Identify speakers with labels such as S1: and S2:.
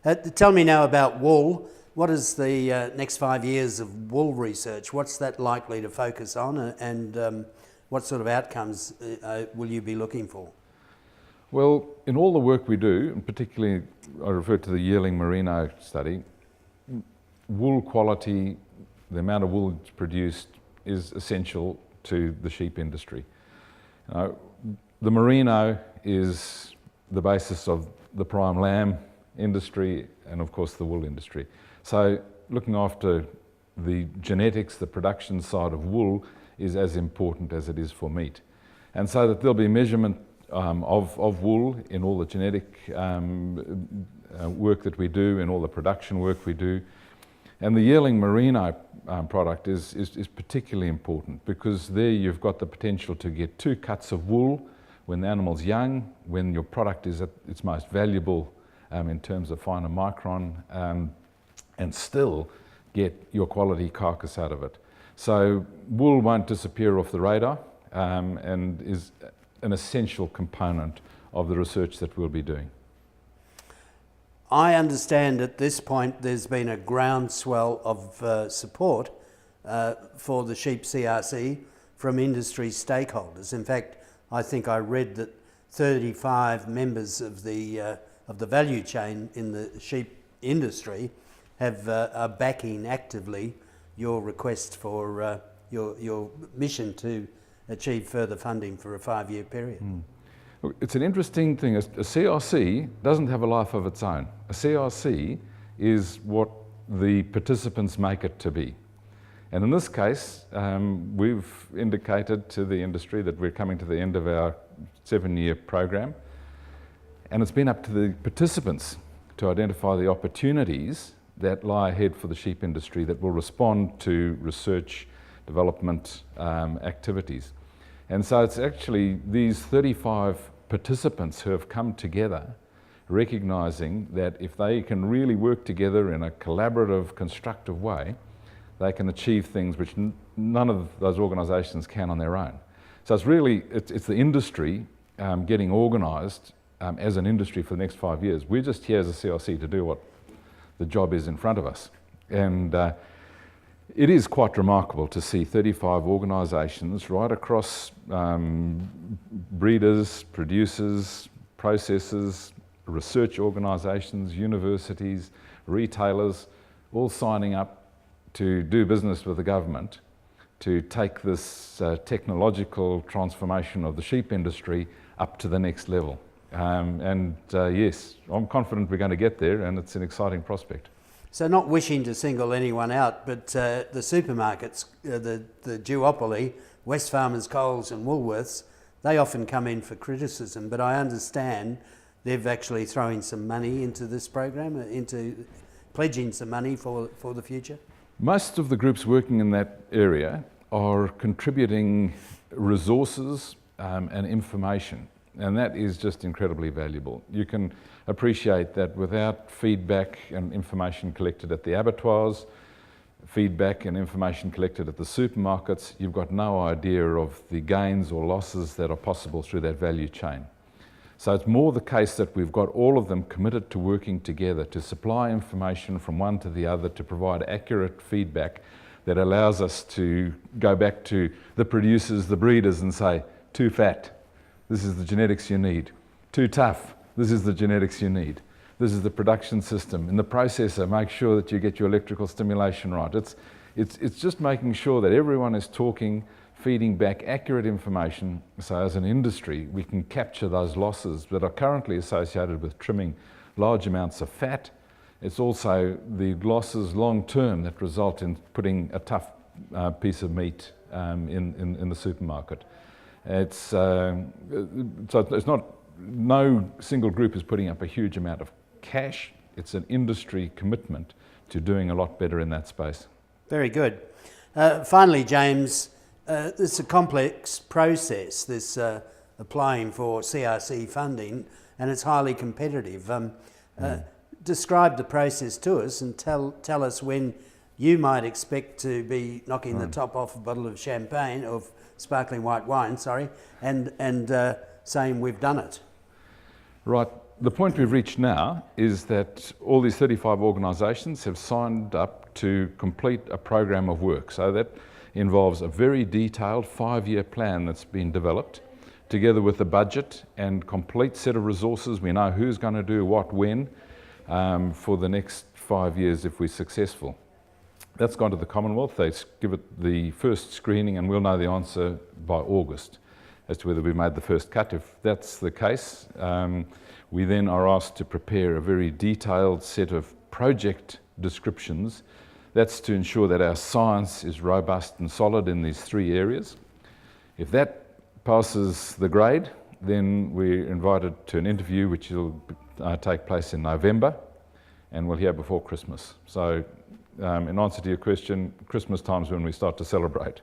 S1: Tell me now about wool. What is the next 5 years of wool research? What's that likely to focus on, and what sort of outcomes will you be looking for?
S2: Well, in all the work we do, and particularly I refer to the yearling merino study, wool quality, the amount of wool that's produced is essential to the sheep industry. The merino is the basis of the prime lamb industry and of course the wool industry. So looking after the genetics, the production side of wool is as important as it is for meat. And so that there'll be measurement of wool in all the genetic work that we do, in all the production work we do. And the yearling merino product is particularly important because there you've got the potential to get 2 cuts of wool when the animal's young, when your product is at its most valuable in terms of finer micron, and still get your quality carcass out of it. So wool won't disappear off the radar and is an essential component of the research that we'll be doing.
S1: I understand at this point there's been a groundswell of support for the sheep CRC from industry stakeholders. In fact, I think I read that 35 members of the value chain in the sheep industry are backing actively your request for your mission to achieve further funding for a 5-year period.
S2: It's an interesting thing. A CRC doesn't have a life of its own. A CRC is what the participants make it to be. And in this case, we've indicated to the industry that we're coming to the end of our 7-year program. And it's been up to the participants to identify the opportunities that lie ahead for the sheep industry that will respond to research, development activities. And so it's actually these 35 participants who have come together recognising that if they can really work together in a collaborative, constructive way, they can achieve things which none of those organisations can on their own. So it's really, it's the industry getting organised as an industry for the next 5 years. We're just here as a CRC to do what the job is in front of us. And it is quite remarkable to see 35 organisations right across breeders, producers, processors, research organisations, universities, retailers, all signing up to do business with the government to take this technological transformation of the sheep industry up to the next level. Yes, I'm confident we're going to get there, and it's an exciting prospect.
S1: So not wishing to single anyone out, but the supermarkets, the duopoly, Wesfarmers, Coles and Woolworths, they often come in for criticism, but I understand they've actually thrown some money into this program, into pledging some money for the future.
S2: Most of the groups working in that area are contributing resources and information, and that is just incredibly valuable. You can appreciate that without feedback and information collected at the abattoirs, feedback and information collected at the supermarkets, you've got no idea of the gains or losses that are possible through that value chain. So it's more the case that we've got all of them committed to working together to supply information from one to the other, to provide accurate feedback that allows us to go back to the producers, the breeders, and say, too fat, this is the genetics you need. Too tough, this is the genetics you need. This is the production system. In the processor, make sure that you get your electrical stimulation right. It's just making sure that everyone is talking, feeding back accurate information, so as an industry we can capture those losses that are currently associated with trimming large amounts of fat. It's also the losses long term that result in putting a tough piece of meat in the supermarket. So it's not, no single group is putting up a huge amount of cash. It's an industry commitment to doing a lot better in that space.
S1: Very good. Finally, James, it's a complex process, this applying for CRC funding, and it's highly competitive. Describe the process to us and tell us when you might expect to be knocking the top off a bottle of champagne, or sparkling white wine, sorry, and saying we've done it.
S2: Right. the point we've reached now is that all these 35 organisations have signed up to complete a program of work. So that involves a very detailed 5-year plan that's been developed, together with a budget and complete set of resources. We know who's going to do what when for the next 5 years if we're successful. That's gone to the Commonwealth. They give it the first screening and we'll know the answer by August as to whether we made the first cut. If that's the case, we then are asked to prepare a very detailed set of project descriptions. That's to ensure that our science is robust and solid in these 3 areas. If that passes the grade, then we're invited to an interview which will take place in November, and we'll hear before Christmas. So in answer to your question, Christmas time's when we start to celebrate.